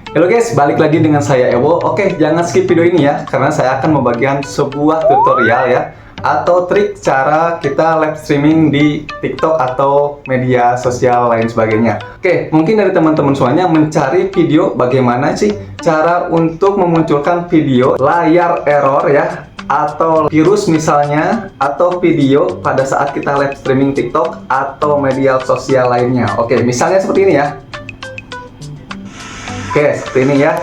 Halo guys, balik lagi dengan saya Ewo. Oke, jangan skip video ini ya, karena saya akan membagikan sebuah tutorial ya, atau trik cara kita live streaming di TikTok atau media sosial lain sebagainya. Oke, mungkin dari teman-teman semuanya mencari video bagaimana sih cara untuk memunculkan video layar error ya, atau virus misalnya, atau video pada saat kita live streaming TikTok atau media sosial lainnya. Oke, misalnya seperti ini ya. Oke, seperti ini ya.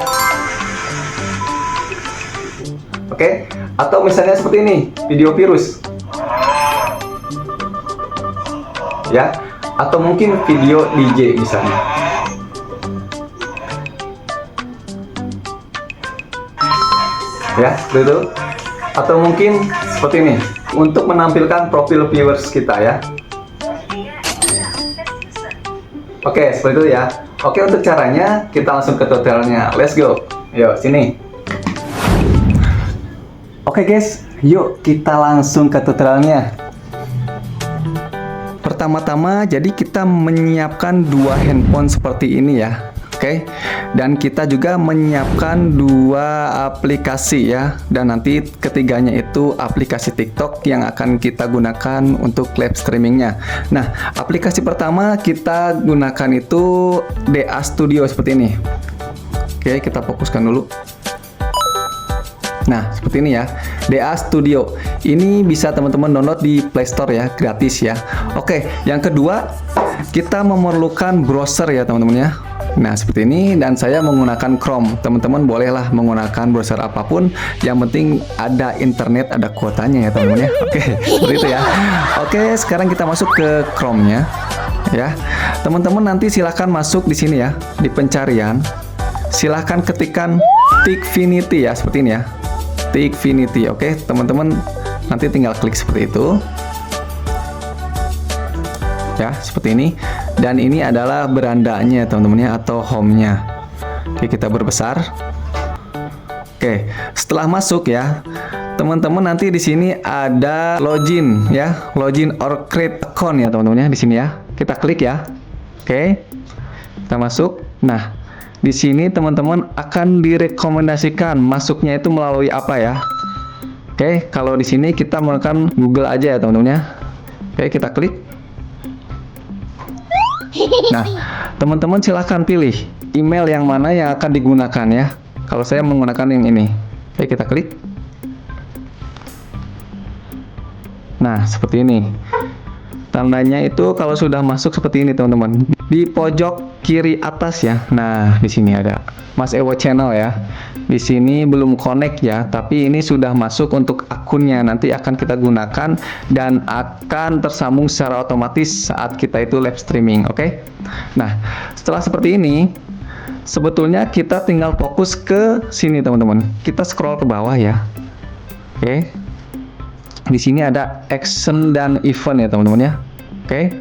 Oke, atau misalnya seperti ini, video virus. Ya, atau mungkin video DJ misalnya. Ya, seperti itu. Atau mungkin seperti ini, untuk menampilkan profil viewers kita ya. Oke, seperti itu ya. Oke, untuk caranya kita langsung ke tutorialnya. Let's go. Yuk, sini. Oke guys, yuk kita langsung ke tutorialnya. Pertama-tama, jadi kita menyiapkan dua handphone seperti ini ya. Oke, dan kita juga menyiapkan dua aplikasi ya, dan nanti ketiganya itu aplikasi TikTok yang akan kita gunakan untuk live streamingnya. Nah, aplikasi pertama kita gunakan itu DA Studio seperti ini. Oke, kita fokuskan dulu. Nah, seperti ini ya, DA Studio. Ini bisa teman-teman download di Play Store ya, gratis ya. Oke, yang kedua kita memerlukan browser ya teman-teman ya. Nah, seperti ini, dan saya menggunakan Chrome. Teman-teman bolehlah menggunakan browser apapun, yang penting ada internet, ada kuotanya ya teman-teman ya. Oke, seperti itu ya. Oke, sekarang kita masuk ke Chrome-nya ya. Teman-teman nanti silahkan masuk di sini ya, di pencarian. Silahkan ketikkan Tikfinity ya, seperti ini ya. Tikfinity. Oke, teman-teman nanti tinggal klik seperti itu. Ya, seperti ini. Dan ini adalah berandanya teman-teman ya, atau home-nya. Oke, kita berbesar. Oke, setelah masuk ya, teman-teman nanti di sini ada login ya, login or create account ya teman-teman ya, di sini ya. Kita klik ya. Oke, kita masuk. Nah, di sini teman-teman akan direkomendasikan masuknya itu melalui apa ya? Oke, kalau di sini kita menggunakan Google aja ya teman-teman ya. Oke, kita klik. Nah, teman-teman silahkan pilih email yang mana yang akan digunakan ya. Kalau saya menggunakan yang ini. Oke, kita klik. Nah, seperti ini. Tandanya itu kalau sudah masuk seperti ini teman-teman. Di pojok kiri atas ya. Nah, di sini ada Mas Ewo Channel ya. Di sini belum connect ya, tapi ini sudah masuk untuk akunnya. Nanti akan kita gunakan dan akan tersambung secara otomatis saat kita itu live streaming, oke? Nah, setelah seperti ini, sebetulnya kita tinggal fokus ke sini teman-teman. Kita scroll ke bawah ya. Oke. Di sini ada action dan event ya teman-teman ya. Oke.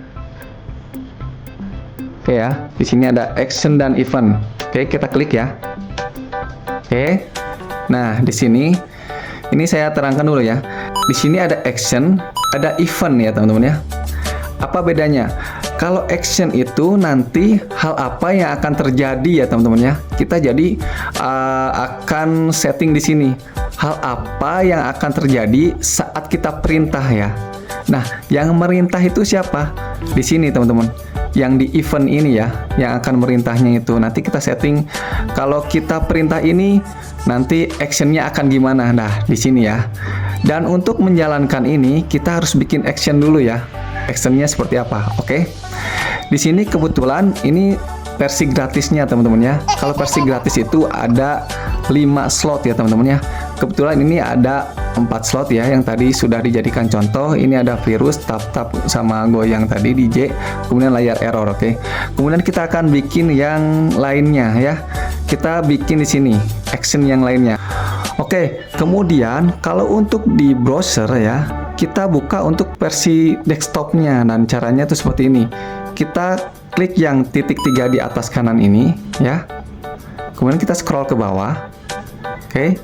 Oke ya, di sini ada action dan event. Oke, kita klik ya. Oke. Nah, di sini ini saya terangkan dulu ya. Di sini ada action, ada event ya, teman-teman ya. Apa bedanya? Kalau action itu nanti hal apa yang akan terjadi ya, teman-teman ya. Kita jadi akan setting di sini. Hal apa yang akan terjadi saat kita perintah ya. Nah, yang merintah itu siapa? Di sini, teman-teman. Yang di event ini ya, yang akan merintahnya itu nanti kita setting. Kalau kita perintah ini, nanti actionnya akan gimana? Nah, di sini ya. Dan untuk menjalankan ini, kita harus bikin action dulu ya. Actionnya seperti apa? Oke. Di sini kebetulan ini versi gratisnya teman-teman ya. Kalau versi gratis itu ada 5 slot ya teman-teman ya. Kebetulan ini ada 4 slot ya, yang tadi sudah dijadikan contoh. Ini ada virus, tap-tap sama goyang tadi DJ, kemudian layar error, oke. Kemudian kita akan bikin yang lainnya ya. Kita bikin di sini action yang lainnya. Oke, kemudian kalau untuk di browser ya, kita buka untuk versi desktopnya. Dan caranya tuh seperti ini. Kita klik yang titik 3 di atas kanan ini ya. Kemudian kita scroll ke bawah. Oke.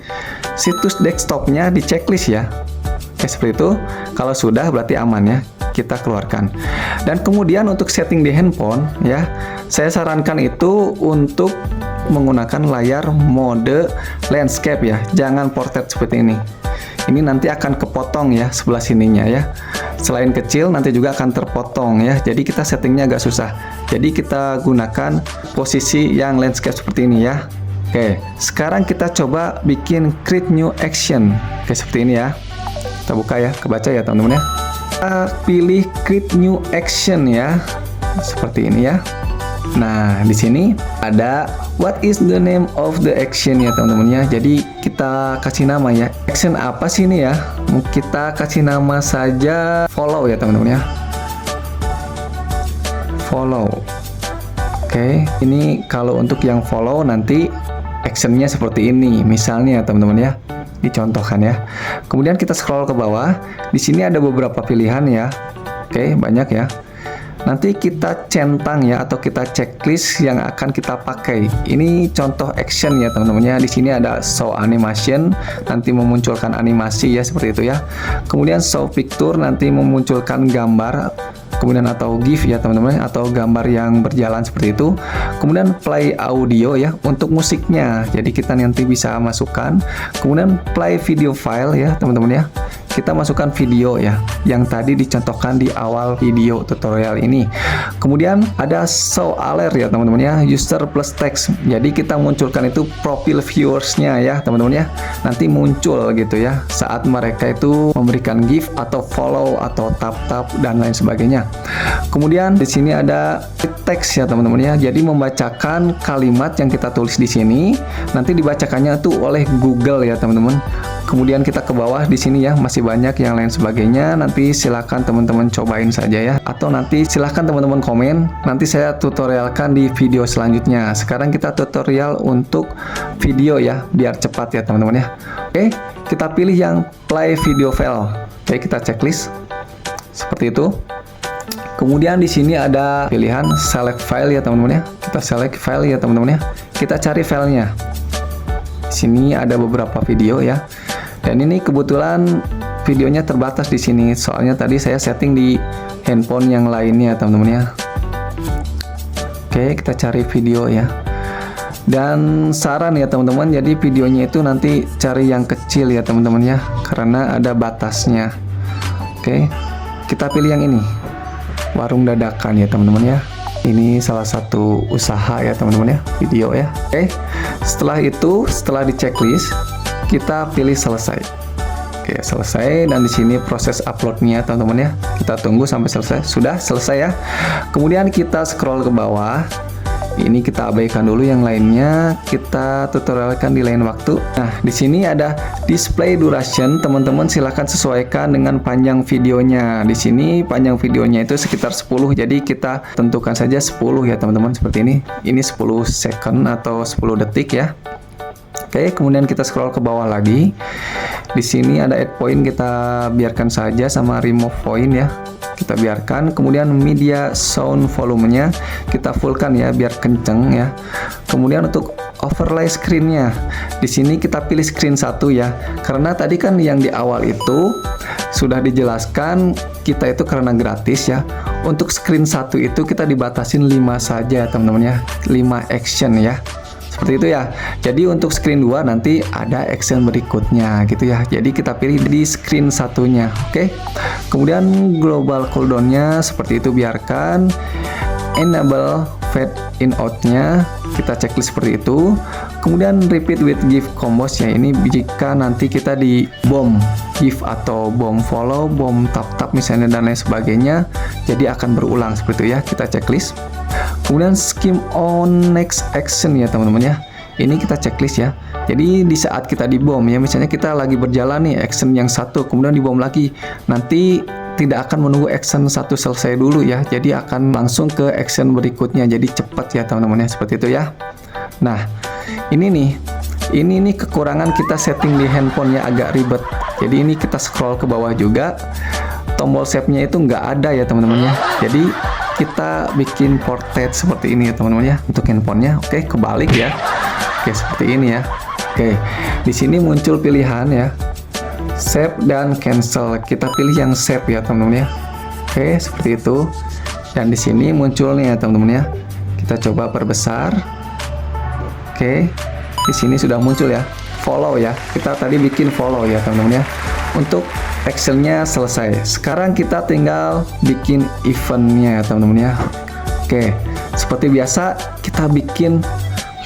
Situs desktopnya di checklist ya. Oke, seperti itu. Kalau sudah berarti aman ya. Kita keluarkan. Dan kemudian untuk setting di handphone ya, saya sarankan itu untuk menggunakan layar mode landscape ya, jangan portrait seperti ini. Ini nanti akan kepotong ya sebelah sininya ya. Selain kecil nanti juga akan terpotong ya. Jadi kita settingnya agak susah. Jadi kita gunakan posisi yang landscape seperti ini ya. Oke, sekarang kita coba bikin create new action. Oke, seperti ini ya. Kita buka ya, kebaca ya teman-teman ya. Kita pilih create new action ya. Seperti ini ya. Nah, di sini ada what is the name of the action ya teman-teman ya. Jadi kita kasih nama ya. Action apa sih ini ya? Kita kasih nama saja follow ya teman-teman ya. Follow. Oke, ini kalau untuk yang follow nanti actionnya seperti ini. Misalnya teman-teman ya. Dicontohkan ya. Kemudian kita scroll ke bawah. Di sini ada beberapa pilihan ya. Oke, banyak ya. Nanti kita centang ya atau kita checklist yang akan kita pakai. Ini contoh action ya teman-teman ya. Di sini ada show animation, nanti memunculkan animasi ya seperti itu ya. Kemudian show picture, nanti memunculkan gambar. Kemudian atau GIF ya teman-teman, atau gambar yang berjalan seperti itu. Kemudian play audio ya untuk musiknya. Jadi kita nanti bisa masukkan. Kemudian play video file ya teman-teman ya. Kita masukkan video ya yang tadi dicontohkan di awal video tutorial ini. Kemudian ada show alert ya teman-teman ya, user plus text. Jadi kita munculkan itu profil viewersnya ya teman-teman ya. Nanti muncul gitu ya saat mereka itu memberikan gift atau follow atau tap dan lain sebagainya. Kemudian di sini ada teks ya teman-teman ya. Jadi membacakan kalimat yang kita tulis di sini nanti dibacakannya tuh oleh Google ya teman-teman. Kemudian kita ke bawah di sini ya, masih banyak yang lain sebagainya. Nanti silahkan teman-teman cobain saja ya. Atau nanti silahkan teman-teman komen. Nanti saya tutorialkan di video selanjutnya. Sekarang kita tutorial untuk video ya, biar cepat ya teman-teman ya. Oke, kita pilih yang play video file. Oke, kita checklist seperti itu. Kemudian di sini ada pilihan select file ya teman-teman ya. Kita select file ya teman-teman ya. Kita cari filenya. Di sini ada beberapa video ya. Dan ini kebetulan videonya terbatas di sini. Soalnya tadi saya setting di handphone yang lainnya teman-teman ya. Oke, kita cari video ya. Dan saran ya teman-teman, jadi videonya itu nanti cari yang kecil ya teman-teman ya, karena ada batasnya. Oke, kita pilih yang ini. Warung dadakan ya teman-teman ya. Ini salah satu usaha ya teman-teman ya, video ya. Oke, setelah itu, setelah di checklist, kita pilih selesai. Oke, selesai. Dan di sini proses uploadnya teman-teman ya. Kita tunggu sampai selesai. Sudah selesai ya. Kemudian kita scroll ke bawah. Ini kita abaikan dulu, yang lainnya kita tutorialkan di lain waktu. Nah, di sini ada display duration. Teman-teman silahkan sesuaikan dengan panjang videonya. Di sini panjang videonya itu sekitar 10. Jadi kita tentukan saja 10 ya teman-teman, seperti ini. Ini 10 second atau 10 detik ya. Oke, kemudian kita scroll ke bawah lagi. Di sini ada add point, kita biarkan saja, sama remove point ya. Kita biarkan. Kemudian media sound volumenya kita fullkan ya biar kenceng ya. Kemudian untuk overlay screen-nya, di sini kita pilih screen 1 ya. Karena tadi kan yang di awal itu sudah dijelaskan kita itu karena gratis ya. Untuk screen 1 itu kita dibatasin 5 saja teman-teman ya. 5 action ya. Seperti itu ya. Jadi untuk screen 2 nanti ada action berikutnya gitu ya. Jadi kita pilih di screen satunya. Oke. Kemudian global cooldown-nya seperti itu biarkan. Enable fade in out-nya kita checklist seperti itu. Kemudian repeat with give combos ya. Ini jika nanti kita di bomb give atau bomb follow, bomb tap misalnya dan lain sebagainya, jadi akan berulang seperti itu ya. Kita checklist. Kemudian skim on next action ya teman-teman ya. Ini kita checklist ya. Jadi di saat kita di bom ya, misalnya kita lagi berjalan nih action yang satu, kemudian di bom lagi, nanti tidak akan menunggu action satu selesai dulu ya. Jadi akan langsung ke action berikutnya. Jadi cepat ya teman-teman ya, seperti itu ya. Nah, ini nih kekurangan kita setting di handphone ya, agak ribet. Jadi ini kita scroll ke bawah juga. Tombol save-nya itu nggak ada ya teman-teman ya. Jadi kita bikin portrait seperti ini ya teman-teman ya untuk handphonenya. Oke, kebalik ya. Oke, seperti ini ya. Oke, di sini muncul pilihan ya, save dan cancel. Kita pilih yang save ya teman-teman ya. Oke, seperti itu. Dan di sini muncul nih ya teman-teman ya. Kita coba perbesar. Oke, di sini sudah muncul ya, follow ya. Kita tadi bikin follow ya teman-teman ya. Untuk actionnya selesai. Sekarang kita tinggal bikin eventnya ya teman-teman ya. Oke, seperti biasa kita bikin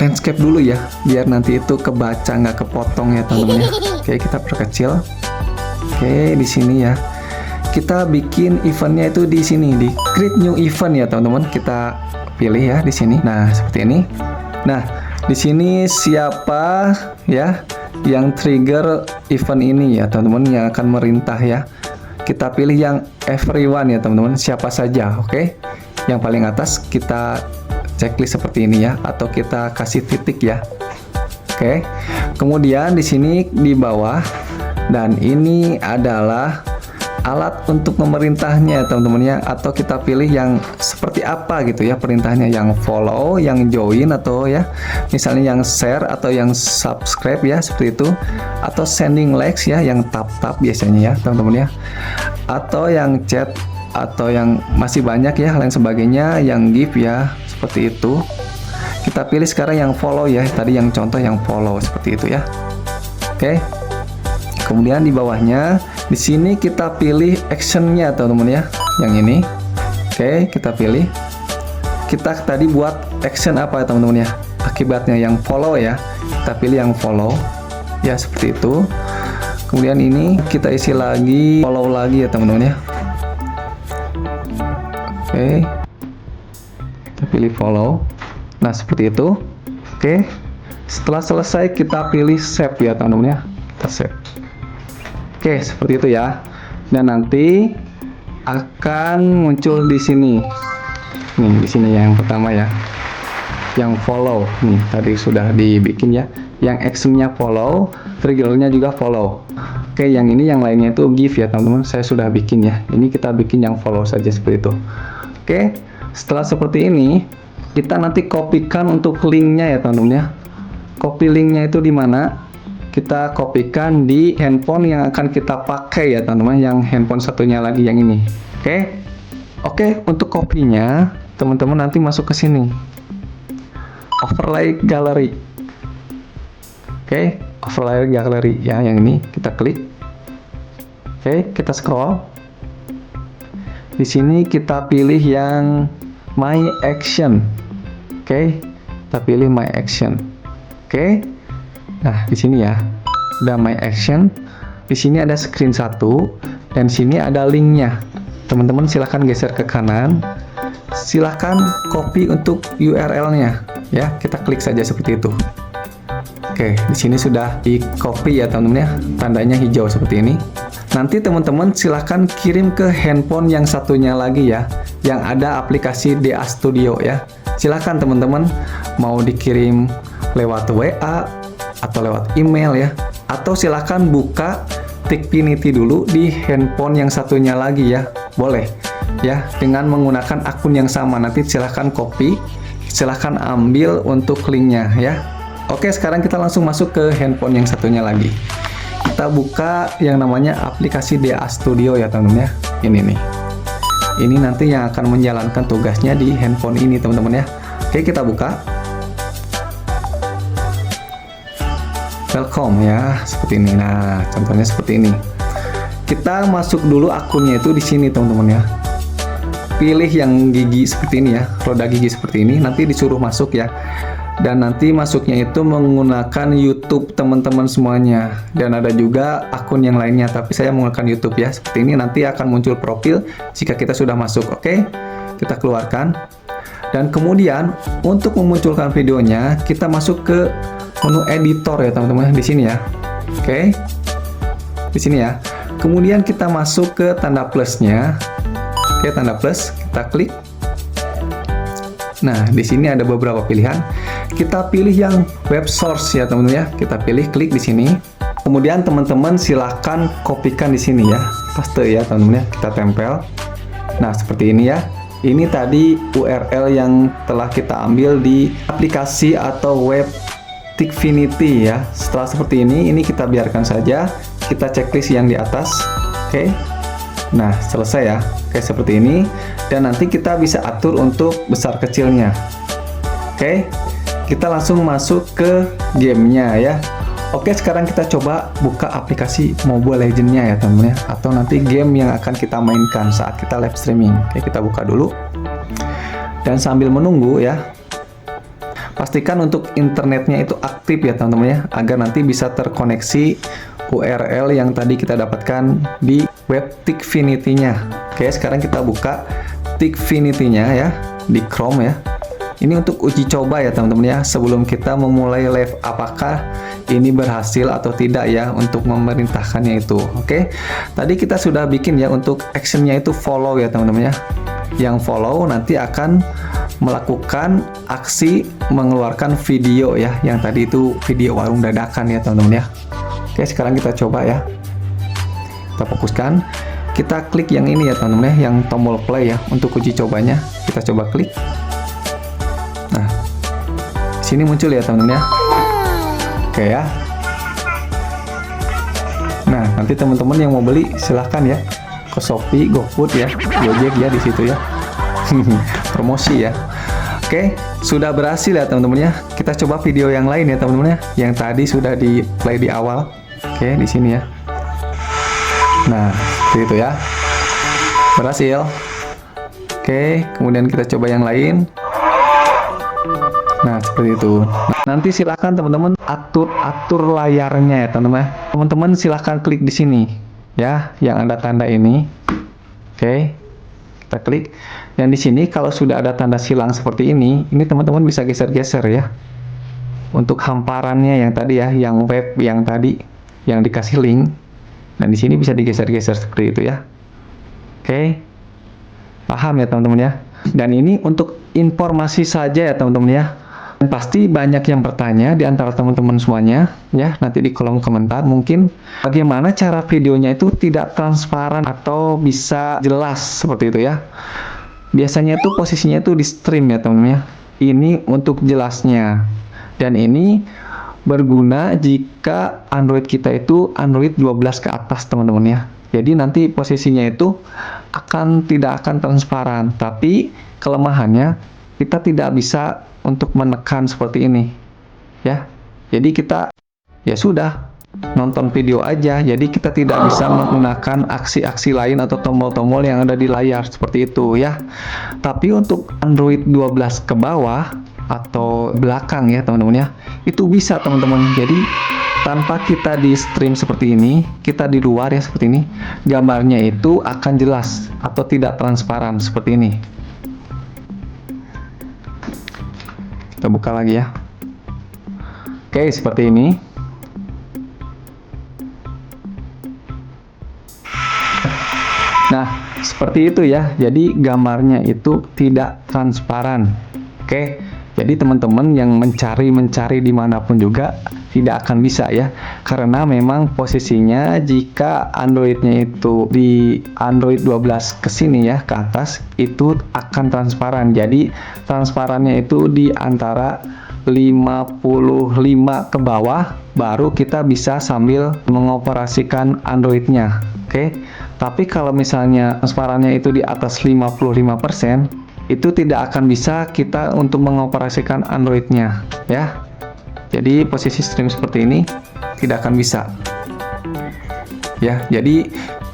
landscape dulu ya, biar nanti itu kebaca nggak kepotong ya teman-teman ya. Oke, kita perkecil. Oke, di sini ya. Kita bikin eventnya itu di sini, di create new event ya teman-teman. Kita pilih ya di sini. Nah, seperti ini. Nah, di sini siapa ya yang trigger event ini ya teman-teman, yang akan merintah ya. Kita pilih yang everyone ya teman-teman, siapa saja. Oke, yang paling atas kita checklist seperti ini ya, atau kita kasih titik ya. Oke, kemudian di sini di bawah, dan ini adalah alat untuk memerintahnya teman-teman ya, atau kita pilih yang seperti apa gitu ya perintahnya, yang follow, yang join, atau ya misalnya yang share atau yang subscribe ya, seperti itu, atau sending likes ya, yang tap biasanya ya teman-teman ya, atau yang chat, atau yang masih banyak ya lain sebagainya, yang give ya, seperti itu. Kita pilih sekarang yang follow ya, tadi yang contoh yang follow seperti itu ya. Oke, kemudian di bawahnya di sini kita pilih actionnya teman-teman ya, yang ini. Oke, kita pilih. Kita tadi buat action apa ya teman-teman ya, akibatnya yang follow ya. Kita pilih yang follow ya, seperti itu. Kemudian ini kita isi lagi follow lagi ya teman-teman ya. Oke, kita pilih follow. Nah, seperti itu. Oke, setelah selesai kita pilih save ya teman-teman ya. Kita save. Oke, seperti itu ya. Dan nanti akan muncul di sini. Nih, di sini yang pertama ya. Yang follow. Nih, tadi sudah dibikin ya. Yang actionnya follow, triggernya juga follow. Oke, yang ini yang lainnya itu give ya, teman-teman. Saya sudah bikin ya. Ini kita bikin yang follow saja seperti itu. Oke, setelah seperti ini, kita nanti kopikan untuk linknya ya, teman-teman ya. Copy linknya itu di mana? Kita kopikan di handphone yang akan kita pakai ya teman-teman, yang handphone satunya lagi yang ini. Oke, untuk kopinya teman-teman nanti masuk ke sini, overlay gallery. Oke, overlay gallery ya, yang ini kita klik. Oke, kita scroll. Di sini kita pilih yang my action. Oke, kita pilih my action. Oke. Nah, di sini ya, ada my action. Di sini ada screen 1 dan sini ada linknya. Teman-teman silahkan geser ke kanan. Silahkan copy untuk URL-nya ya. Kita klik saja seperti itu. Oke, di sini sudah di copy ya teman-teman ya. Tandanya hijau seperti ini. Nanti teman-teman silahkan kirim ke handphone yang satunya lagi ya, yang ada aplikasi DA Studio ya. Silahkan teman-teman mau dikirim lewat WA atau lewat email ya, atau silahkan buka Tikfinity dulu di handphone yang satunya lagi ya, boleh ya, dengan menggunakan akun yang sama. Nanti silahkan copy, silahkan ambil untuk linknya ya. Oke, sekarang kita langsung masuk ke handphone yang satunya lagi. Kita buka yang namanya aplikasi DA Studio ya teman-teman ya, ini nih. Ini nanti yang akan menjalankan tugasnya di handphone ini teman-teman ya. Oke, kita buka. Welcome ya, seperti ini. Nah, contohnya seperti ini. Kita masuk dulu akunnya itu di sini teman-teman ya. Pilih yang gigi seperti ini ya, roda gigi seperti ini. Nanti disuruh masuk ya. Dan nanti masuknya itu menggunakan YouTube teman-teman semuanya. Dan ada juga akun yang lainnya, tapi saya menggunakan YouTube ya. Seperti ini nanti akan muncul profil jika kita sudah masuk. Oke, kita keluarkan. Dan kemudian untuk memunculkan videonya, kita masuk ke menu editor ya teman-teman di sini ya. Oke, di sini ya. Kemudian kita masuk ke tanda plusnya. Oke, tanda plus kita klik. Nah, di sini ada beberapa pilihan. Kita pilih yang web source ya teman-teman ya. Kita pilih, klik di sini. Kemudian teman-teman silahkan kopikan di sini ya, paste ya teman-teman ya. Kita tempel. Nah, seperti ini ya. Ini tadi URL yang telah kita ambil di aplikasi atau web Tikfinity ya. Setelah seperti ini kita biarkan saja. Kita checklist yang di atas. Oke. Nah, selesai ya. Oke, seperti ini. Dan nanti kita bisa atur untuk besar kecilnya. Oke. kita langsung masuk ke gamenya ya. Oke, sekarang kita coba buka aplikasi Mobile Legends-nya ya teman-teman ya, atau nanti game yang akan kita mainkan saat kita live streaming. Oke, kita buka dulu. Dan sambil menunggu ya, pastikan untuk internetnya itu aktif ya teman-teman ya, agar nanti bisa terkoneksi URL yang tadi kita dapatkan di web Tikfinity-nya. Oke, sekarang kita buka Tikfinity-nya ya di Chrome ya. Ini untuk uji coba ya teman-teman ya, sebelum kita memulai live, apakah ini berhasil atau tidak ya untuk memerintahkannya itu. Oke, tadi kita sudah bikin ya untuk actionnya itu follow ya teman-teman ya. Yang follow nanti akan melakukan aksi mengeluarkan video ya, yang tadi itu video warung dadakan ya teman-teman ya. Oke, sekarang kita coba ya, kita fokuskan, kita klik yang ini ya teman-teman ya, yang tombol play ya untuk uji cobanya. Kita coba klik. Nah, sini muncul ya teman-teman ya. Oke ya. Nah, nanti teman-teman yang mau beli silahkan ya ke Shopee, GoFood ya, Gojek ya di situ ya. Promosi ya. Oke, sudah berhasil ya teman-teman ya. Kita coba video yang lain ya teman-teman ya, yang tadi sudah di play di awal. Oke, di sini ya. Nah, seperti itu ya. Berhasil. Oke, kemudian kita coba yang lain. Nah, seperti itu. Nanti silakan teman-teman atur layarnya ya teman-teman. Teman-teman silahkan klik di sini ya, yang ada tanda ini. Oke, kita klik. Dan di sini kalau sudah ada tanda silang seperti ini teman-teman bisa geser-geser ya. Untuk hamparannya yang tadi ya, yang web yang tadi yang dikasih link. Dan di sini bisa digeser-geser seperti itu ya. Oke, paham ya teman-teman ya. Dan ini untuk informasi saja ya teman-teman ya. Dan pasti banyak yang bertanya di antara teman-teman semuanya ya, nanti di kolom komentar mungkin bagaimana cara videonya itu tidak transparan atau bisa jelas seperti itu ya. Biasanya itu posisinya itu di stream ya teman-teman ya. Ini untuk jelasnya. Dan ini berguna jika Android kita itu Android 12 ke atas teman-teman ya. Jadi nanti posisinya itu tidak akan transparan, tapi kelemahannya kita tidak bisa untuk menekan seperti ini ya. Jadi kita ya sudah nonton video aja, jadi kita tidak bisa menggunakan aksi-aksi lain atau tombol-tombol yang ada di layar seperti itu ya. Tapi untuk Android 12 ke bawah atau belakang ya teman-teman ya, itu bisa teman-teman. Jadi tanpa kita di stream seperti ini, kita di luar ya seperti ini, gambarnya itu akan jelas atau tidak transparan seperti ini. Kita buka lagi ya. Oke, seperti ini. Nah, seperti itu ya. Jadi gambarnya itu tidak transparan. Oke. Jadi teman-teman yang mencari dimanapun juga tidak akan bisa ya, karena memang posisinya jika Androidnya itu di Android 12 ke sini ya, ke atas, itu akan transparan. Jadi transparannya itu di antara 55 ke bawah, baru kita bisa sambil mengoperasikan Androidnya. Oke. Tapi kalau misalnya transparannya itu di atas 55%, itu tidak akan bisa kita untuk mengoperasikan Androidnya ya. Jadi posisi stream seperti ini tidak akan bisa ya. Jadi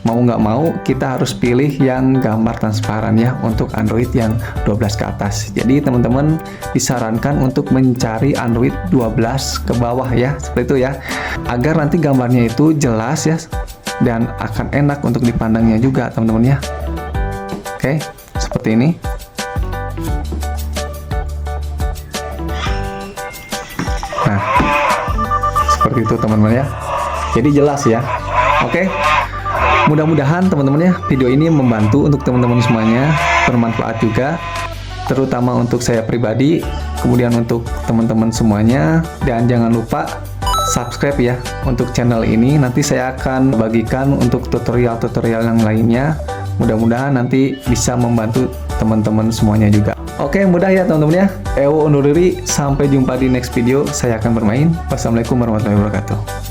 mau nggak mau kita harus pilih yang gambar transparan ya untuk Android yang 12 ke atas. Jadi teman-teman disarankan untuk mencari Android 12 ke bawah ya, seperti itu ya, agar nanti gambarnya itu jelas ya dan akan enak untuk dipandangnya juga teman-teman ya. Oke, seperti ini. Nah, seperti itu teman-teman ya. Jadi jelas ya. Oke. Mudah-mudahan teman-teman ya, video ini membantu untuk teman-teman semuanya, bermanfaat juga, terutama untuk saya pribadi, kemudian untuk teman-teman semuanya. Dan jangan lupa subscribe ya untuk channel ini. Nanti saya akan bagikan untuk tutorial-tutorial yang lainnya. Mudah-mudahan nanti bisa membantu teman-teman semuanya juga. Oke, mudah ya teman-teman ya. Ewo undur diri, sampai jumpa di next video. Saya akan bermain. Wassalamualaikum warahmatullahi wabarakatuh.